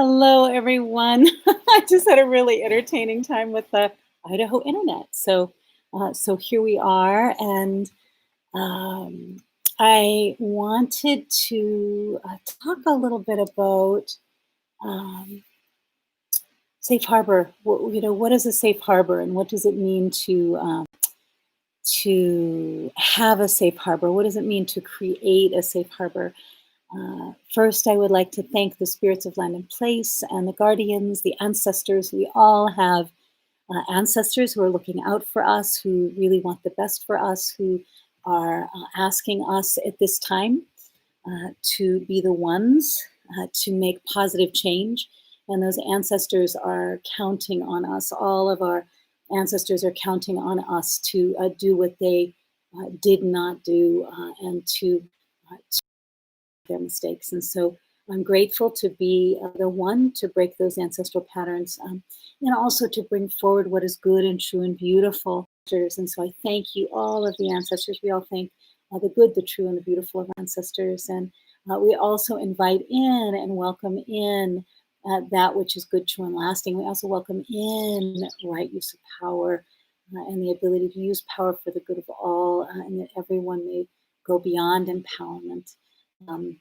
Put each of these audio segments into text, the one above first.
Hello, everyone. I just had a really entertaining time with the Idaho internet. So here we are, and um, I wanted to talk a little bit about um, safe harbor. What is a safe harbor, and what does it mean to have a safe harbor? What does it mean to create a safe harbor? First, I would like to thank the spirits of land and place and the guardians, the ancestors. We all have ancestors who are looking out for us, who really want the best for us, who are asking us at this time to be the ones to make positive change. And those ancestors are counting on us. All of our ancestors are counting on us to do what they did not do and to their mistakes. And so I'm grateful to be the one to break those ancestral patterns and also to bring forward what is good and true and beautiful. And so I thank you, all of the ancestors. We all thank the good, the true, and the beautiful of ancestors. And we also invite in and welcome in that which is good, true, and lasting. We also welcome in right use of power and the ability to use power for the good of all, and that everyone may go beyond empowerment. Um,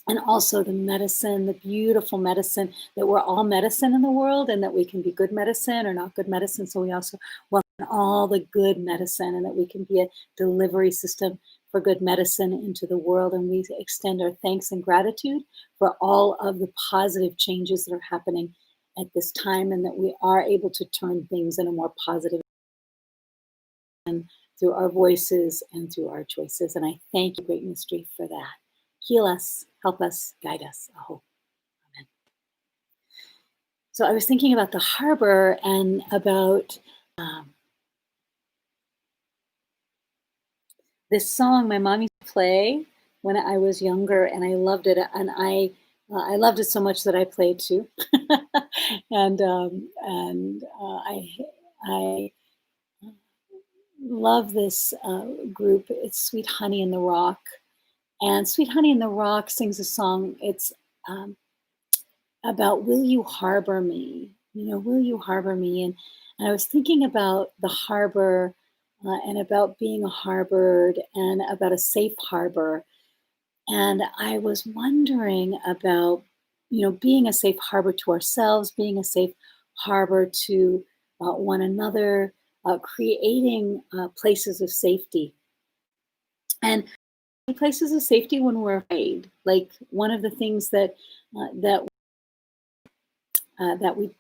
and also the medicine, the beautiful medicine, that we're all medicine in the world and that we can be good medicine or not good medicine. So we also welcome all the good medicine and that we can be a delivery system for good medicine into the world. And we extend our thanks and gratitude for all of the positive changes that are happening at this time and that we are able to turn things in a more positive through our voices and through our choices. And I thank you, Great Mystery, for that. Heal us, help us, guide us. Aho. Amen. So I was thinking about the harbor and about this song my mom used to play when I was younger, and I loved it. And I loved it so much that I played too. I love this group. It's Sweet Honey in the Rock. And Sweet Honey in the Rock sings a song. It's about will you harbor me? Will you harbor me? And I was thinking about the harbor and about being harbored and about a safe harbor. And I was wondering about, being a safe harbor to ourselves, being a safe harbor to one another, creating places of safety. And places of safety when we're afraid. Like one of the things that we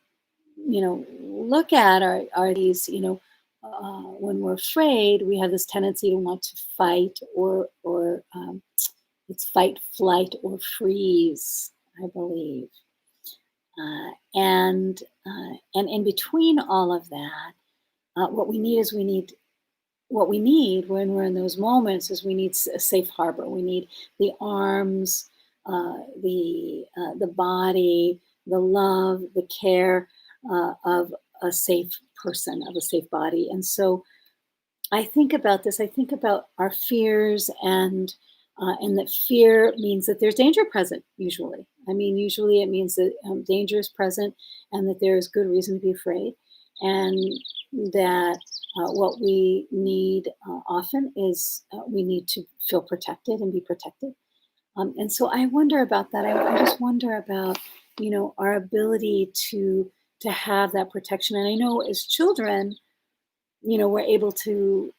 look at are these when we're afraid, we have this tendency to want to fight or it's fight, flight, or freeze, I believe. And in between all of that, what we need when we're in those moments is we need a safe harbor. We need the arms, the body, the love, the care of a safe person, of a safe body. And so I think about this. I think about our fears and that fear means that there's danger present, usually. I mean, usually it means that danger is present and that there is good reason to be afraid. And that what we need often is we need to feel protected and be protected. And so I wonder about that. I just wonder about, our ability to have that protection. And I know as children, we're able to,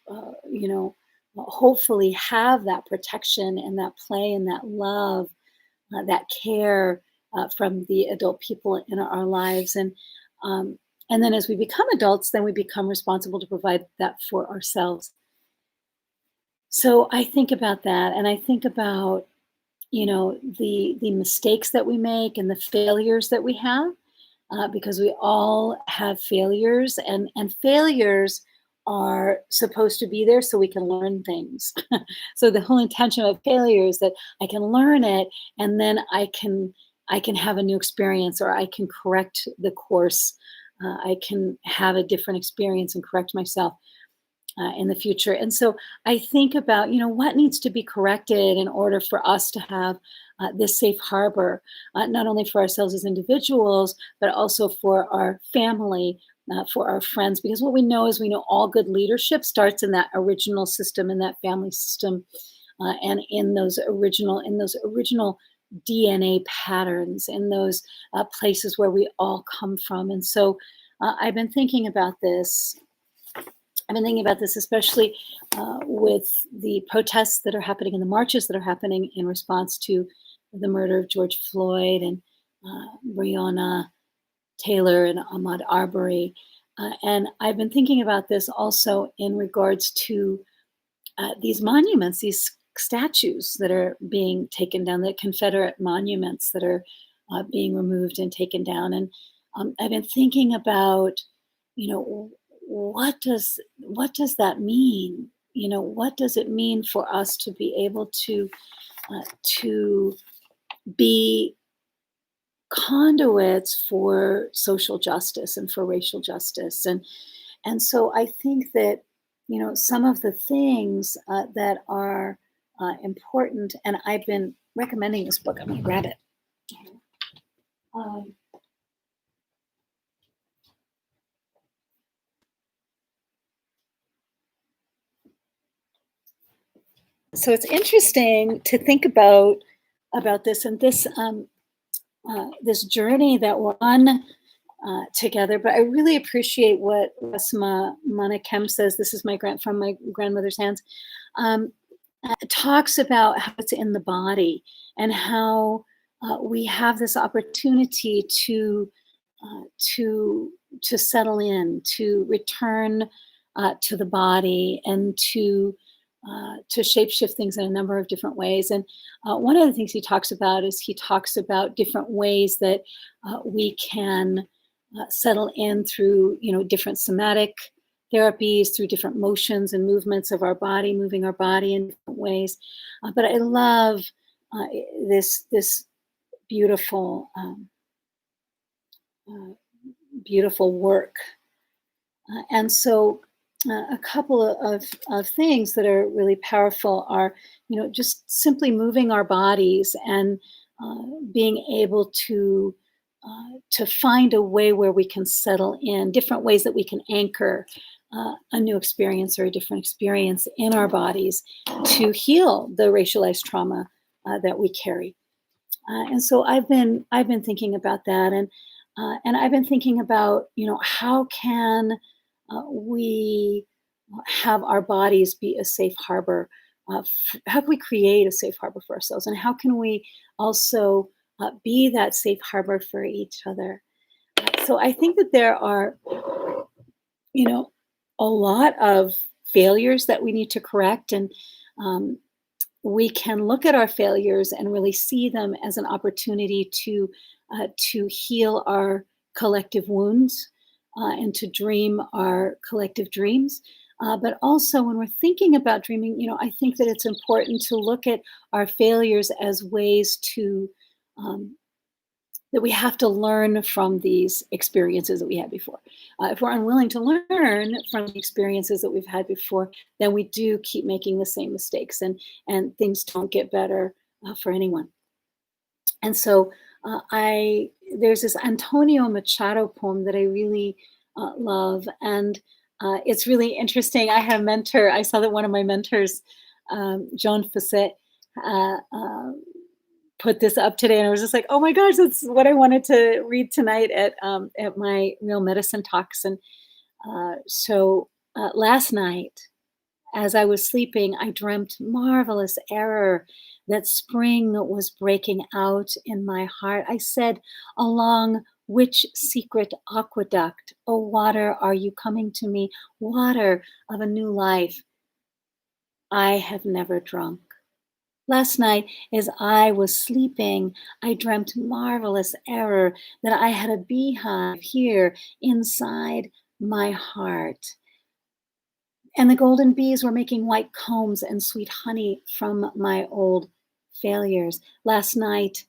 hopefully have that protection and that play and that love, that care from the adult people in our lives. And then as we become adults, then we become responsible to provide that for ourselves. So I think about that, and I think about, the mistakes that we make and the failures that we have, because we all have failures, and failures are supposed to be there so we can learn things. So the whole intention of failure is that I can learn it, and then I can have a new experience, or I can correct the course. I can have a different experience and correct myself. in the future. And so I think about, what needs to be corrected in order for us to have this safe harbor, not only for ourselves as individuals, but also for our family, for our friends. Because what we know is we know all good leadership starts in that original system, in that family system, and in those original DNA patterns, in those places where we all come from. And so I've been thinking about this I've been thinking about this, especially with the protests that are happening and the marches that are happening in response to the murder of George Floyd and Breonna Taylor and Ahmaud Arbery. And I've been thinking about this also in regards to these monuments, these statues that are being taken down, the Confederate monuments that are being removed and taken down. And I've been thinking about, you know, what does that mean? What does it mean for us to be able to be conduits for social justice and for racial justice? And so I think that some of the things that are important, and I've been recommending this book. I'm gonna grab it. Um, so it's interesting to think about this and this journey that we're on together. But I really appreciate what Resma Manakem says. This is from my grandmother's hands. Um, talks about how it's in the body and how we have this opportunity uh, to to settle in, to return to the body, and to shapeshift things in a number of different ways. And one of the things he talks about is he talks about different ways that we can settle in through different somatic therapies, through different motions and movements of our body, moving our body in different ways. But I love this beautiful uh, beautiful work. And so a couple of things that are really powerful are, just simply moving our bodies and being able to find a way where we can settle in, different ways that we can anchor a new experience or a different experience in our bodies to heal the racialized trauma that we carry. And so I've been thinking about that, and I've been thinking about how can we have our bodies be a safe harbor. How can we create a safe harbor for ourselves, and how can we also be that safe harbor for each other? So I think that there are, a lot of failures that we need to correct, and um, we can look at our failures and really see them as an opportunity to heal our collective wounds and to dream our collective dreams. But also, when we're thinking about dreaming, I think that it's important to look at our failures as ways um, that we have to learn from these experiences that we had before. If we're unwilling to learn from the experiences that we've had before, then we do keep making the same mistakes, and things don't get better for anyone. And so there's this Antonio Machado poem that I really love, and it's really interesting. I had a mentor. I saw that one of my mentors, Joan Facet, uh, uh, put this up today, and I was just like, oh my gosh, that's what I wanted to read tonight at my real medicine talks. And last night, as I was sleeping, I dreamt marvelous error that spring was breaking out in my heart. I said, along which secret aqueduct, oh water, are you coming to me? Water of a new life I have never drunk. Last night, as I was sleeping, I dreamt marvelous error that I had a beehive here inside my heart. And the golden bees were making white combs and sweet honey from my old failures. Last night,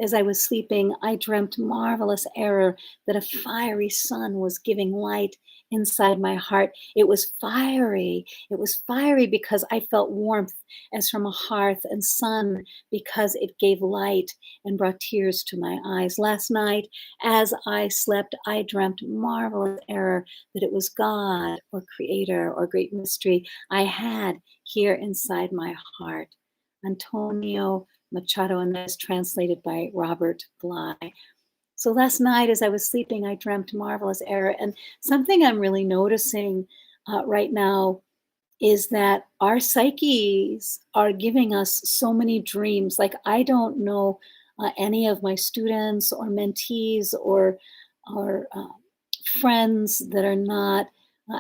as I was sleeping, I dreamt marvelous error that a fiery sun was giving light inside my heart. It was fiery. It was fiery because I felt warmth as from a hearth, and sun because it gave light and brought tears to my eyes. Last night, as I slept, I dreamt marvelous error that it was God or Creator or great mystery I had here inside my heart. Antonio Machado, and that is translated by Robert Bly. So last night, as I was sleeping, I dreamt marvelous error. And something I'm really noticing right now is that our psyches are giving us so many dreams. Like, I don't know any of my students or mentees or friends that are not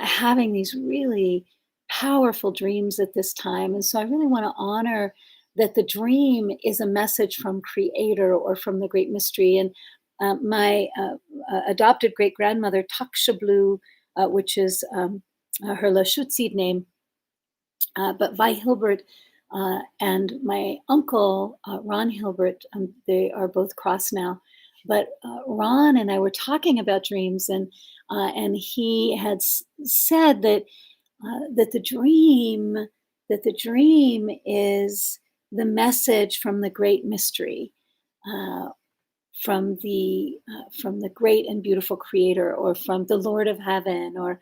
having these really powerful dreams at this time. And so I really want to honor that the dream is a message from Creator or from the Great Mystery. And my adopted great grandmother, Takshablu, which is her Lashutseed name, but Vi Hilbert and my uncle, Ron Hilbert, they are both crossed now. But Ron and I were talking about dreams, and he had said that that the dream is the message from the great mystery, uh, from the great and beautiful Creator, or from the Lord of Heaven, or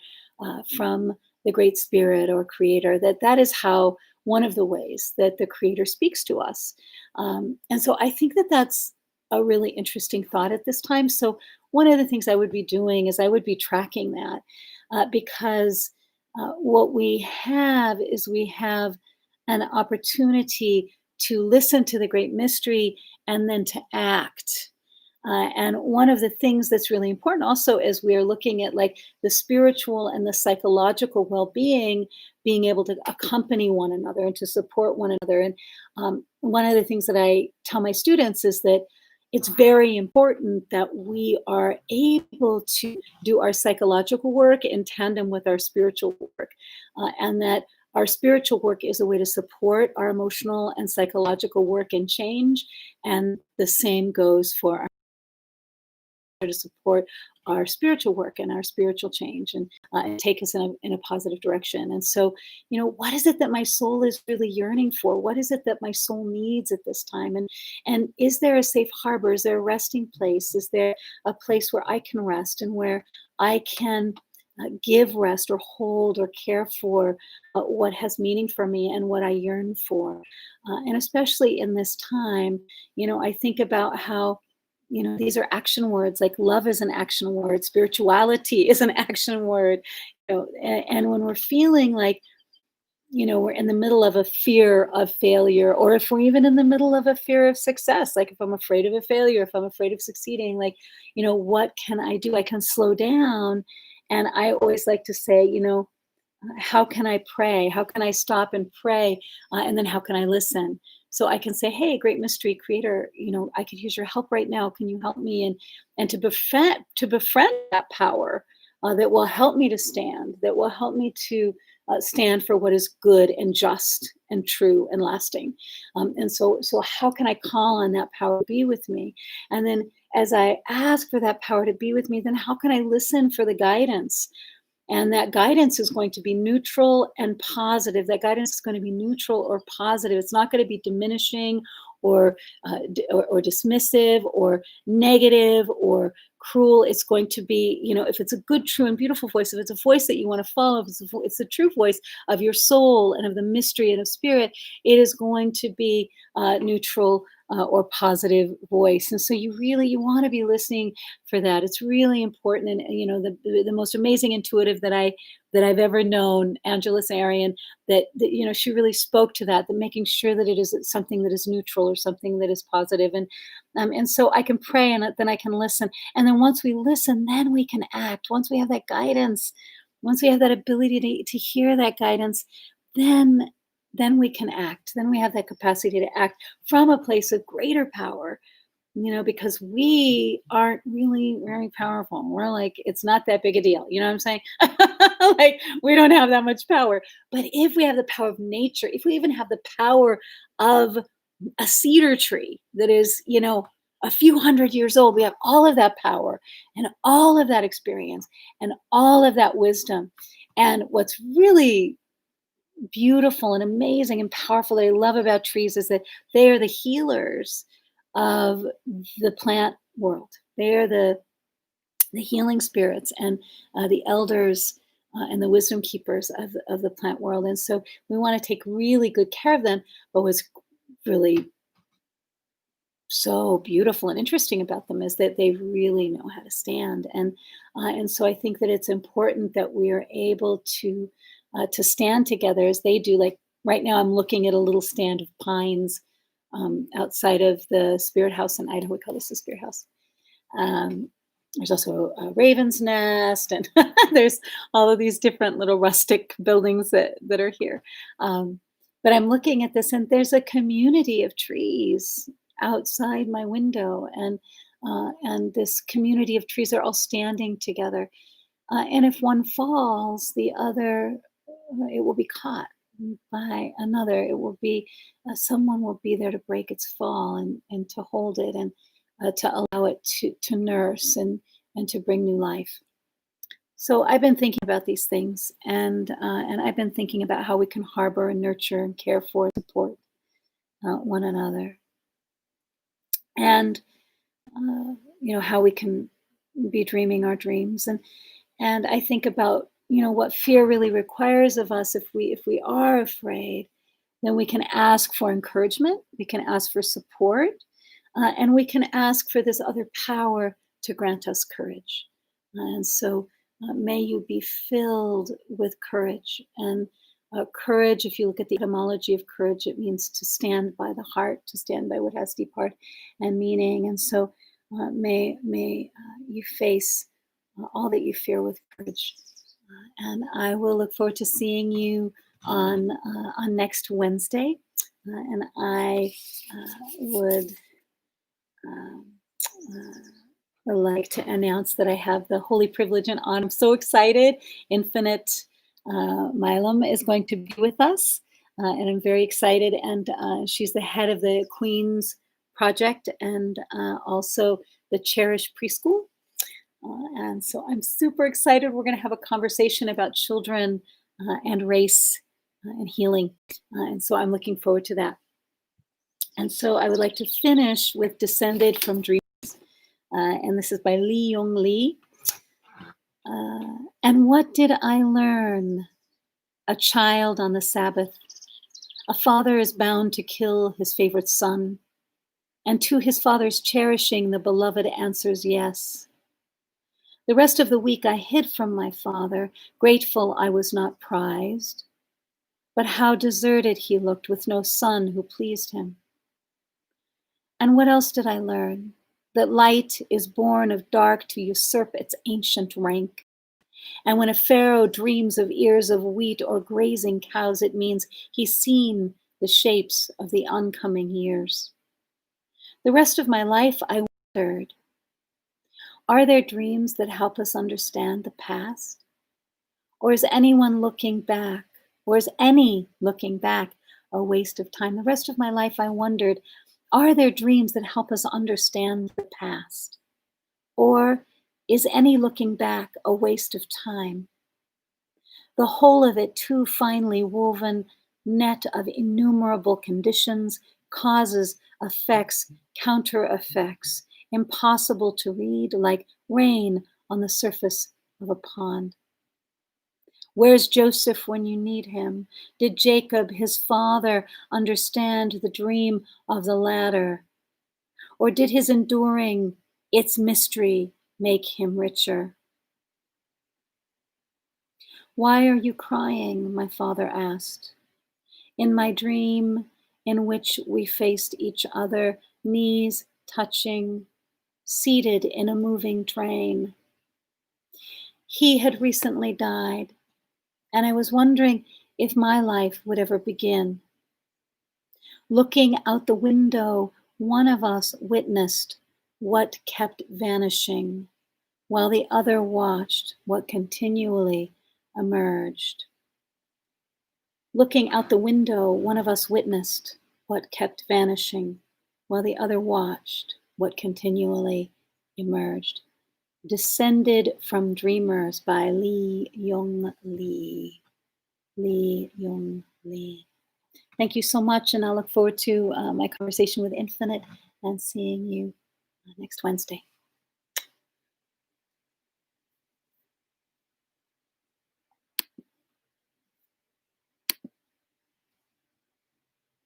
from the Great Spirit or Creator. That is how, one of the ways that the Creator speaks to us. And so I think that that's a really interesting thought at this time. So one of the things I would be doing is I would be tracking that, because what we have is we have an opportunity to listen to the great mystery and then to act. And one of the things that's really important also, as we are looking at like the spiritual and the psychological well-being, being able to accompany one another and to support one another. And one of the things that I tell my students is that it's very important that we are able to do our psychological work in tandem with our spiritual work, and that our spiritual work is a way to support our emotional and psychological work and change. And the same goes for to support our spiritual work and our spiritual change, and take us in a positive direction. And so, what is it that my soul is really yearning for? What is it that my soul needs at this time? And is there a safe harbor? Is there a resting place? Is there a place where I can rest and where I can give rest or hold or care for what has meaning for me and what I yearn for? And especially in this time, I think about how these are action words. Like, love is an action word, spirituality is an action word. And when we're feeling like, we're in the middle of a fear of failure, or if we're even in the middle of a fear of success, like if I'm afraid of a failure, if I'm afraid of succeeding, like, what can I do? I can slow down. And I always like to say, how can I pray? How can I stop and pray? And then how can I listen? So I can say, hey, great mystery Creator, I could use your help right now. Can you help me? And to befriend that power that will help me to stand, that will help me to stand for what is good and just and true and lasting. And so how can I call on that power to be with me? And then as I ask for that power to be with me, then how can I listen for the guidance? And that guidance is going to be neutral and positive. That guidance is going to be neutral or positive. It's not going to be diminishing or dismissive or negative or cruel. It's going to be, if it's a good, true, and beautiful voice, if it's a voice that you want to follow, if it's the true voice of your soul and of the mystery and of spirit, it is going to be neutral or positive voice. And so you want to be listening for that. It's really important. And the most amazing intuitive that I've ever known, Angela Arian, that she really spoke to that making sure that it is something that is neutral or something that is positive. And so I can pray, and then I can listen. And then once we listen, then we can act. Once we have that guidance, once we have that ability to hear that guidance, then we can act. Then we have that capacity to act from a place of greater power, because we aren't really very powerful. We're like, it's not that big a deal. You know what I'm saying? Like, we don't have that much power. But if we have the power of nature, if we even have the power of a cedar tree that is, a few hundred years old. We have all of that power and all of that experience and all of that wisdom. And what's really beautiful and amazing and powerful that I love about trees is that they are the healers of the plant world. They are the healing spirits and the elders and the wisdom keepers of the plant world. And so we want to take really good care of them. But what's really so beautiful and interesting about them is that they really know how to stand. And so I think that it's important that we are able to stand together as they do. Like right now, I'm looking at a little stand of pines outside of the spirit house in Idaho. We call this the spirit house. Um, there's also a raven's nest, and there's all of these different little rustic buildings that are here. Um, but I'm looking at this, and there's a community of trees outside my window, and this community of trees are all standing together. And if one falls, the other it will be caught by another. It will be someone will be there to break its fall and to hold it and to allow it to nurse and to bring new life. So I've been thinking about these things, and I've been thinking about how we can harbor and nurture and care for and support one another, and how we can be dreaming our dreams. And I think about what fear really requires of us. If we are afraid, then we can ask for encouragement, we can ask for support, and we can ask for this other power to grant us courage. And so may you be filled with courage. And courage, if you look at the etymology of courage, it means to stand by the heart, to stand by what has deep heart and meaning. And so may you face all that you fear with courage. And I will look forward to seeing you on next Wednesday. And I would um, like to announce that I have the holy privilege and honor. I'm so excited. Infinite Milam is going to be with us, and I'm very excited. And she's the head of the Queens Project and also the Cherish Preschool. And so I'm super excited. We're going to have a conversation about children and race and healing. And so I'm looking forward to that. And so I would like to finish with Descended from Dreams. And this is by Lee Young Lee. And what did I learn? A child on the Sabbath. A father is bound to kill his favorite son. And to his father's cherishing, the beloved answers yes. The rest of the week I hid from my father, grateful I was not prized. But how deserted he looked with no son who pleased him. And what else did I learn? That light is born of dark to usurp its ancient rank. And when a pharaoh dreams of ears of wheat or grazing cows, it means he's seen the shapes of the oncoming years. The rest of my life I wondered, are there dreams that help us understand the past? Or is anyone looking back? Or is any looking back a waste of time? The rest of my life I wondered, are there dreams that help us understand the past? Or is any looking back a waste of time? The whole of it too finely woven net of innumerable conditions, causes, effects, counter effects, impossible to read like rain on the surface of a pond. Where's Joseph when you need him? Did Jacob, his father, understand the dream of the ladder? Or did his enduring its mystery make him richer? Why are you crying? My father asked. In my dream, in which we faced each other, knees touching, seated in a moving train. He had recently died, and I was wondering if my life would ever begin. Looking out the window, one of us witnessed what kept vanishing, while the other watched what continually emerged. Looking out the window, one of us witnessed what kept vanishing, while the other watched what continually emerged. Descended from Dreamers by Lee Young Lee. Lee Young Lee. Thank you so much, and I look forward to my conversation with Infinite and seeing you next Wednesday.